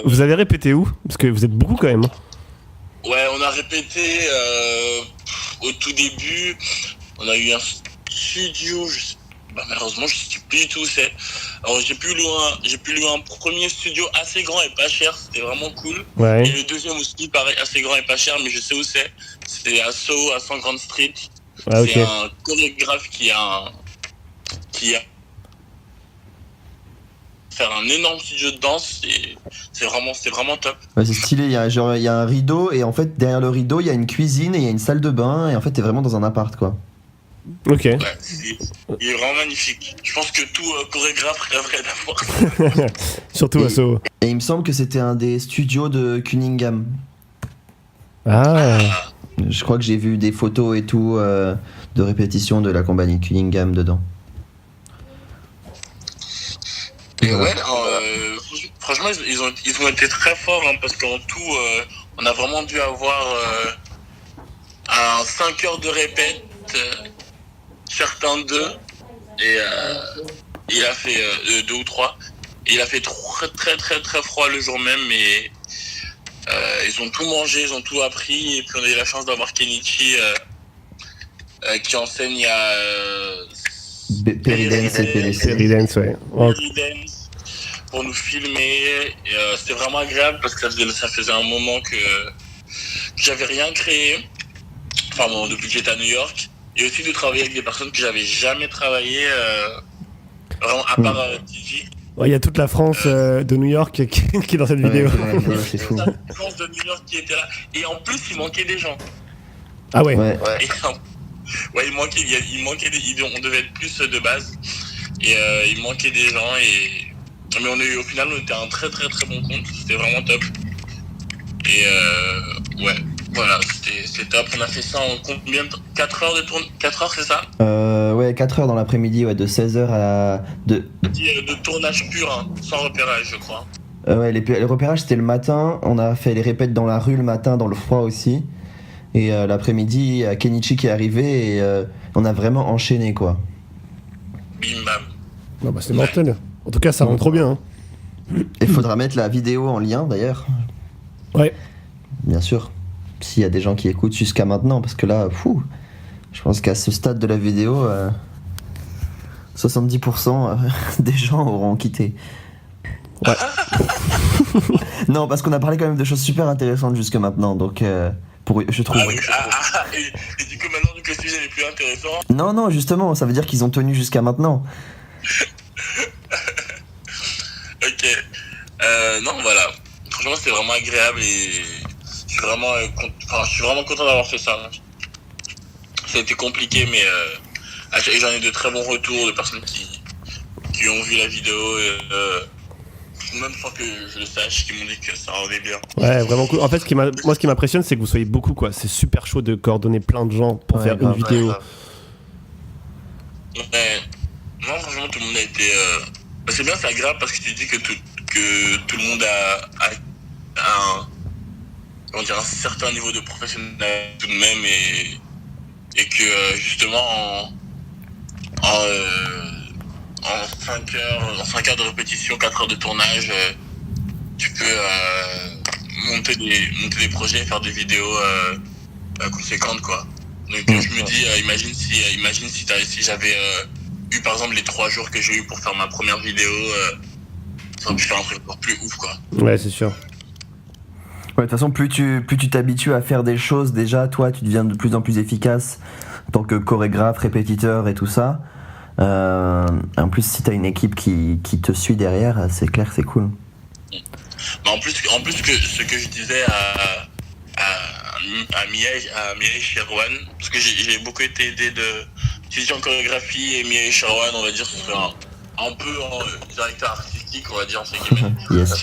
Vous avez répété où? Parce que vous êtes beaucoup quand même. Ouais, on a répété au tout début. On a eu un studio. Malheureusement, je sais plus du tout où c'est. Alors, j'ai pu louer un premier studio assez grand et pas cher. C'était vraiment cool. Ouais. Et le deuxième aussi, pareil, assez grand et pas cher, mais je sais où c'est. C'est à Soho, à 100 Grand Street. Ah, okay. C'est un chorégraphe qui a faire un énorme studio de danse et c'est vraiment top. Ouais, c'est stylé, il y a un rideau et en fait derrière le rideau il y a une cuisine et il y a une salle de bain et en fait t'es vraiment dans un appart quoi. Ok. Ouais, il est vraiment magnifique. Je pense que tout chorégraphe rêverait d'avoir. Surtout à Soho. Et il me semble que c'était un des studios de Cunningham. Ah. Je crois que j'ai vu des photos et tout de répétition de la compagnie Cunningham dedans. Et ouais, franchement, ils ont été très forts, hein, parce qu'en tout, on a vraiment dû avoir 5 heures de répète, certains 2, et il a fait 2 ou 3. Et il a fait très très très froid le jour même, mais ils ont tout mangé, ils ont tout appris, et puis on a eu la chance d'avoir Kenichi qui enseigne il y a Peridance et PDC. Peridance, ouais. Peridance, pour nous filmer. Et, c'était vraiment agréable parce que ça faisait un moment que j'avais rien créé, enfin bon, depuis que j'étais à New York, et aussi de travailler avec des personnes que j'avais jamais travaillé, vraiment à part TJ. Il y a toute la France de New York qui est dans cette vidéo. Ouais, c'est fou. La France de New York qui était là, et en plus il manquait des gens. Ah ouais. Ouais. Ouais, il manquait on devait être plus de base, et il manquait des gens, mais au final on était à un très très très bon compte, c'était vraiment top. Et ouais, voilà, c'était top. On a fait ça en combien de temps? 4 heures de tournage? 4 heures, c'est ça? Ouais, 4 heures dans l'après-midi, ouais, de 16h à... De tournage pur, hein, sans repérage, je crois. Ouais, les repérages c'était le matin, on a fait les répètes dans la rue le matin, dans le froid aussi. Et l'après-midi, Kenichi qui est arrivé et on a vraiment enchaîné, quoi. Bim bam. Non, bah c'est mortel. En tout cas, ça rend trop bien. Hein. Il faudra mettre la vidéo en lien d'ailleurs. Ouais. Bien sûr. S'il y a des gens qui écoutent jusqu'à maintenant, parce que là, je pense qu'à ce stade de la vidéo, 70% des gens auront quitté. Ouais. Non, parce qu'on a parlé quand même de choses super intéressantes jusque maintenant, donc je trouve. Et du coup, maintenant, le sujet n'est plus intéressant. Non, justement, ça veut dire qu'ils ont tenu jusqu'à maintenant. Ok. Non, voilà. Franchement, c'était vraiment agréable et je suis vraiment content d'avoir fait ça. Ça a été compliqué, mais j'en ai de très bons retours de personnes qui ont vu la vidéo, même sans que je le sache, qui m'ont dit que ça rendait bien. Ouais, vraiment cool. En fait, ce qui m'impressionne, c'est que vous soyez beaucoup, quoi. C'est super chaud de coordonner plein de gens pour faire une vidéo. Ouais. Non, franchement, tout le monde a été... c'est bien, c'est agréable parce que tu dis que tout le monde a un certain niveau de professionnalisme tout de même, et que justement en 5 heures de répétition, 4 heures de tournage, tu peux monter des projets, faire des vidéos conséquentes, quoi. Donc je me dis, imagine si j'avais eu par exemple les 3 jours que j'ai eu pour faire ma première vidéo, ça aurait pu faire un truc encore plus ouf, quoi. Ouais, c'est sûr. Ouais, de toute façon, plus tu t'habitues à faire des choses, déjà, toi, tu deviens de plus en plus efficace en tant que chorégraphe, répétiteur et tout ça. En plus, si t'as une équipe qui te suit derrière, c'est clair, c'est cool. En plus que ce que je disais à Mireille Sherwan, parce que j'ai beaucoup été aidé de en chorégraphie, et Mireille Sherwan, on va dire, c'est un peu directeur artistique, on va dire, entre guillemets. Yes.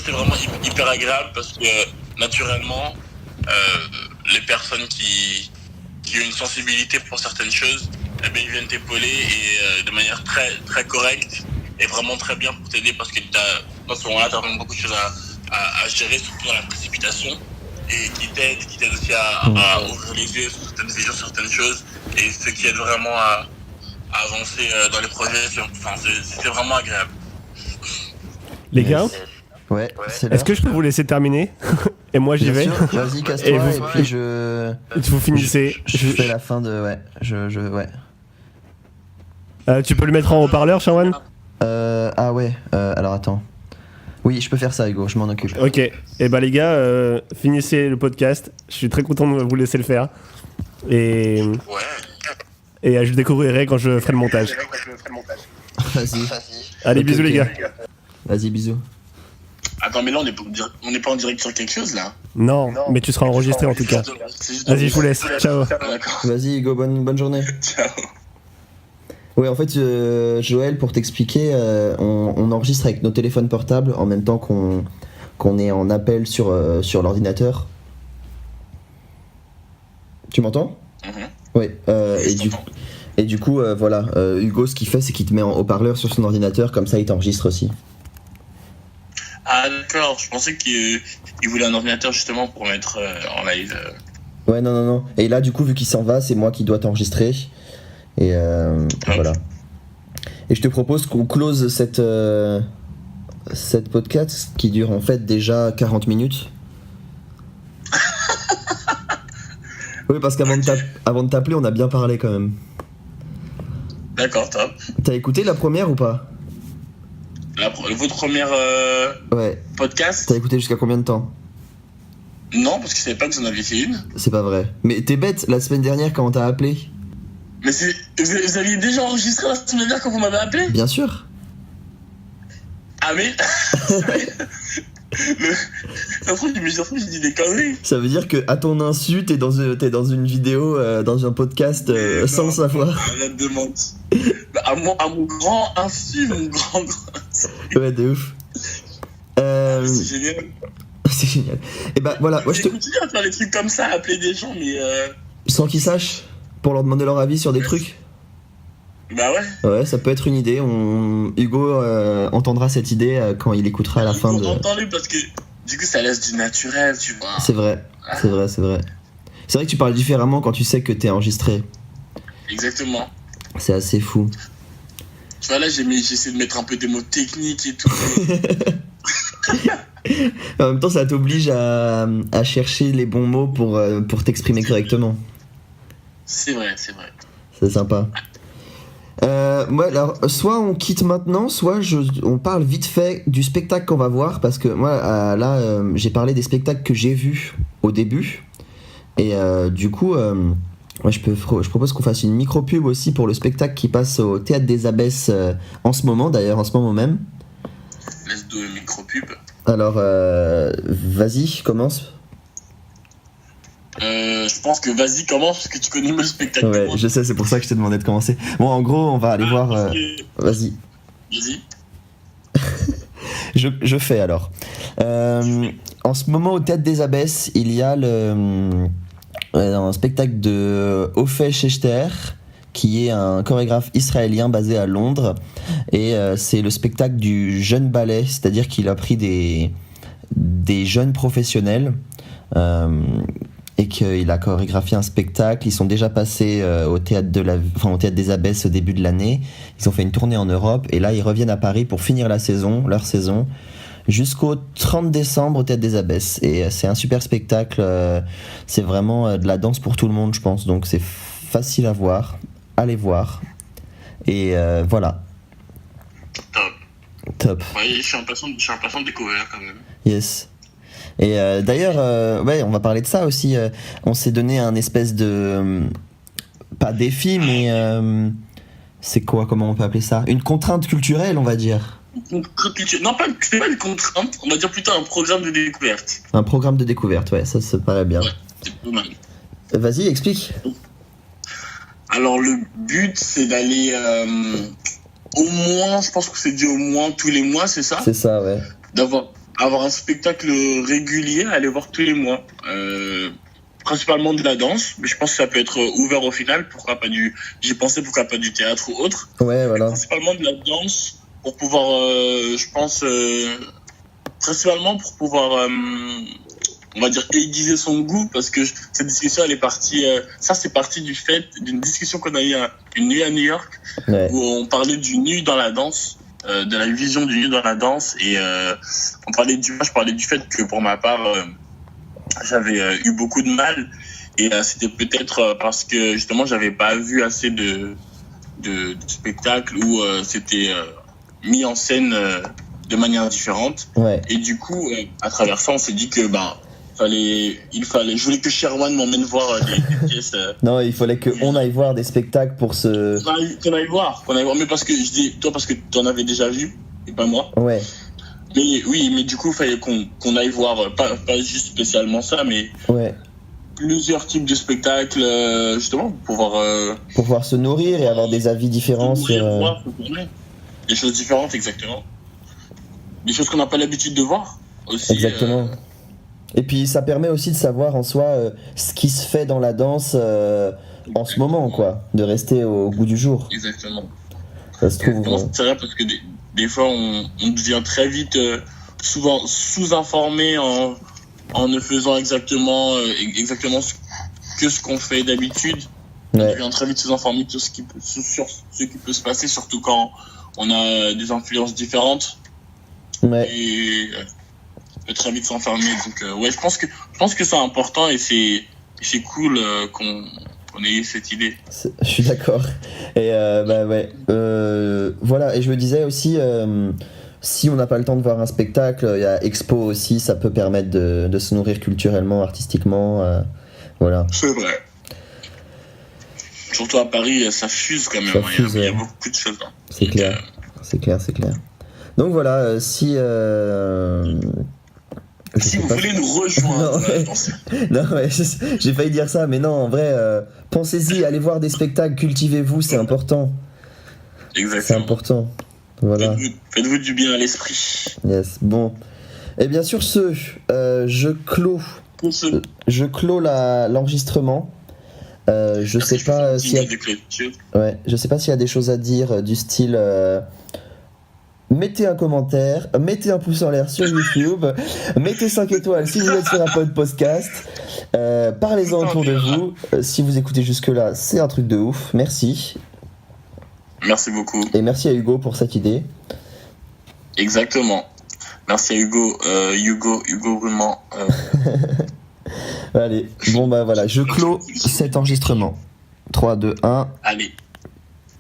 C'est vraiment hyper agréable parce que naturellement, les personnes qui ont une sensibilité pour certaines choses, eh bien, ils viennent t'épauler, et de manière très très correcte et vraiment très bien pour t'aider, parce que dans ce moment-là, tu as vraiment beaucoup de choses à gérer, surtout dans la précipitation, et qui t'aident aussi à ouvrir les yeux sur certaines visions, certaines choses, et ce qui aide vraiment à avancer dans les projets. C'est vraiment agréable. Les gars, ouais, c'est est-ce que je peux vous laisser terminer? Et moi j'y vais. Vas-y, casse-toi, et puis vous finissez. Je fais la fin de... Ouais, tu peux le mettre en haut-parleur, Sherwan? Ah ouais, alors attends. Oui, je peux faire ça, Hugo, je m'en occupe. Ok, et bah les gars, finissez le podcast. Je suis très content de vous laisser le faire. Et je découvrirai quand je ferai le montage. Vas-y. Allez, Ok, bisous les gars. Vas-y, bisous. Attends, mais là, on n'est pas en direct sur quelque chose, là? Non, mais tu seras enregistré en tout cas. Vas-y, je vous laisse. Ciao. Vas-y, Hugo, bonne journée. Ciao. Oui, en fait, Joël, pour t'expliquer, on enregistre avec nos téléphones portables en même temps qu'on est en appel sur l'ordinateur. Tu m'entends? Oui. Et du coup, voilà, Hugo, ce qu'il fait, c'est qu'il te met en haut-parleur sur son ordinateur, comme ça il t'enregistre aussi. Ah d'accord, je pensais qu'il voulait un ordinateur justement pour mettre en live. Ouais, non. Et là, du coup, vu qu'il s'en va, c'est moi qui dois t'enregistrer. Et voilà. Et je te propose qu'on close cette podcast qui dure en fait déjà 40 minutes. Oui, parce qu'avant de t'appeler, on a bien parlé quand même. D'accord, top. T'as écouté la première ou pas ? Votre première podcast ? T'as écouté jusqu'à combien de temps ? Non, parce que je savais pas que vous en aviez fait une. C'est pas vrai. Mais t'es bête, la semaine dernière quand on t'a appelé. Mais vous aviez déjà enregistré la semaine dernière quand vous m'avez appelé ? Bien sûr. Ah mais après j'ai dit des conneries. Ça veut dire que à ton insu t'es dans une vidéo, dans un podcast sans le savoir. Arrête de mentir. À mon grand insu, mon grand. Ouais, de ouf. C'est génial. C'est génial. Et bah voilà, moi je te. Continue à faire des trucs comme ça, appeler des gens, mais. Sans qu'ils sachent, pour leur demander leur avis sur des trucs. Bah ouais. Ouais, ça peut être une idée. Hugo entendra cette idée quand il écoutera à la fin de. Entends-le parce que du coup ça laisse du naturel, tu vois. C'est vrai, c'est vrai. C'est vrai que tu parles différemment quand tu sais que t'es enregistré. Exactement. C'est assez fou. Tu vois là j'essaie de mettre un peu des mots techniques et tout. En même temps, ça t'oblige à chercher les bons mots pour t'exprimer correctement. C'est vrai. C'est sympa. Ouais, alors, soit on quitte maintenant, soit on parle vite fait du spectacle qu'on va voir, parce que moi, là, j'ai parlé des spectacles que j'ai vus au début, et du coup, je propose qu'on fasse une micro-pub aussi pour le spectacle qui passe au Théâtre des Abbesses en ce moment même. Laisse de micro-pub. Alors, vas-y, commence. Je pense que vas-y commence parce que tu connais mieux le spectacle. Ouais, je sais, c'est pour ça que je t'ai demandé de commencer. Bon, en gros, on va aller voir. Vas-y. Je fais alors. En ce moment, au Théâtre des Abbesses, il y a un spectacle de Ophé Schechter, qui est un chorégraphe israélien basé à Londres. Et c'est le spectacle du jeune ballet, c'est-à-dire qu'il a pris des jeunes professionnels. Et qu'il a chorégraphié un spectacle. Ils sont déjà passés au Théâtre des Abbesses au début de l'année. Ils ont fait une tournée en Europe et là ils reviennent à Paris pour finir leur saison, jusqu'au 30 décembre au Théâtre des Abbesses. Et c'est un super spectacle. C'est vraiment de la danse pour tout le monde, je pense. Donc c'est facile à voir. Allez voir. Et voilà. Top. Ouais, je suis impatient de découvrir quand même. Yes. Et d'ailleurs, on va parler de ça aussi. On s'est donné un espèce de pas défi, mais c'est quoi ? Comment on peut appeler ça ? Une contrainte culturelle, on va dire. Non, c'est pas une contrainte. On va dire plutôt un programme de découverte. Un programme de découverte, ouais, ça se paraît bien. Ouais, c'est pas mal. Vas-y, explique. Alors le but, c'est d'aller au moins, je pense que c'est dit au moins tous les mois, c'est ça ? C'est ça, ouais. Avoir un spectacle régulier, aller voir tous les mois. Principalement de la danse, mais je pense que ça peut être ouvert au final. J'ai pensé pourquoi pas du théâtre ou autre. Ouais, voilà. Principalement de la danse pour pouvoir, je pense, principalement pour pouvoir, on va dire, aiguiser son goût, parce que cette discussion, elle est partie, c'est parti du fait d'une discussion qu'on a eu une nuit à New York, ouais, où on parlait du nu dans la danse. De la vision du nu dans la danse, et je parlais du fait que pour ma part j'avais eu beaucoup de mal, et c'était peut-être parce que justement j'avais pas vu assez de spectacles où c'était mis en scène de manière différente, ouais. Et du coup à travers ça on s'est dit que je voulais que Sherwan m'emmène voir des pièces. Non, il fallait qu'on aille voir des spectacles pour se. Qu'on aille voir. Mais parce que je dis, toi, parce que t'en avais déjà vu, et pas moi. Ouais. Mais du coup, il fallait qu'on aille voir, pas juste spécialement ça, mais. Ouais. Plusieurs types de spectacles, justement, pour pouvoir se nourrir et avoir des avis différents sur. Des choses différentes, exactement. Des choses qu'on n'a pas l'habitude de voir aussi. Exactement. Et puis ça permet aussi de savoir en soi ce qui se fait dans la danse en ce moment, quoi, de rester au goût du jour. Exactement. Ça se trouve. C'est vrai parce que des fois, on devient très vite, souvent sous-informé en ne faisant exactement ce qu'on fait d'habitude. On devient très vite sous-informé sur ce qui peut se passer, surtout quand on a des influences différentes. Ouais. Et on peut très vite s'enfermer. Donc, ouais, je pense que c'est important et c'est cool qu'on ait cette idée. Je suis d'accord. Et bah ouais. Voilà, et je me disais aussi, si on n'a pas le temps de voir un spectacle, il y a Expo aussi, ça peut permettre de se nourrir culturellement, artistiquement. Voilà. C'est vrai. Surtout à Paris, ça fuse quand même. Ça fuse, il y a beaucoup de choses. C'est clair. C'est clair. Donc voilà, si vous voulez nous rejoindre. Non, ouais, j'ai failli dire ça, mais non, en vrai, pensez-y, allez voir des spectacles, cultivez-vous, c'est important. Exactement. C'est important. Voilà. Faites-vous du bien à l'esprit. Yes, bon. Et bien sur ce, je clôt l'enregistrement. Je sais pas s'il y a des choses à dire du style mettez un commentaire, mettez un pouce en l'air sur YouTube, mettez 5 étoiles si vous êtes sur un podcast, parlez-en autour de vous. Si vous écoutez jusque là, c'est un truc de ouf. Merci beaucoup et merci à Hugo pour cette idée. Exactement, merci à Hugo vraiment. Allez, bon bah voilà, je clôt cet enregistrement. 3, 2, 1. Allez.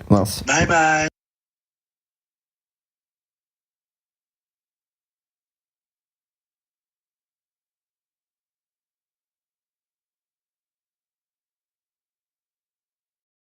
Mince. Bye bye.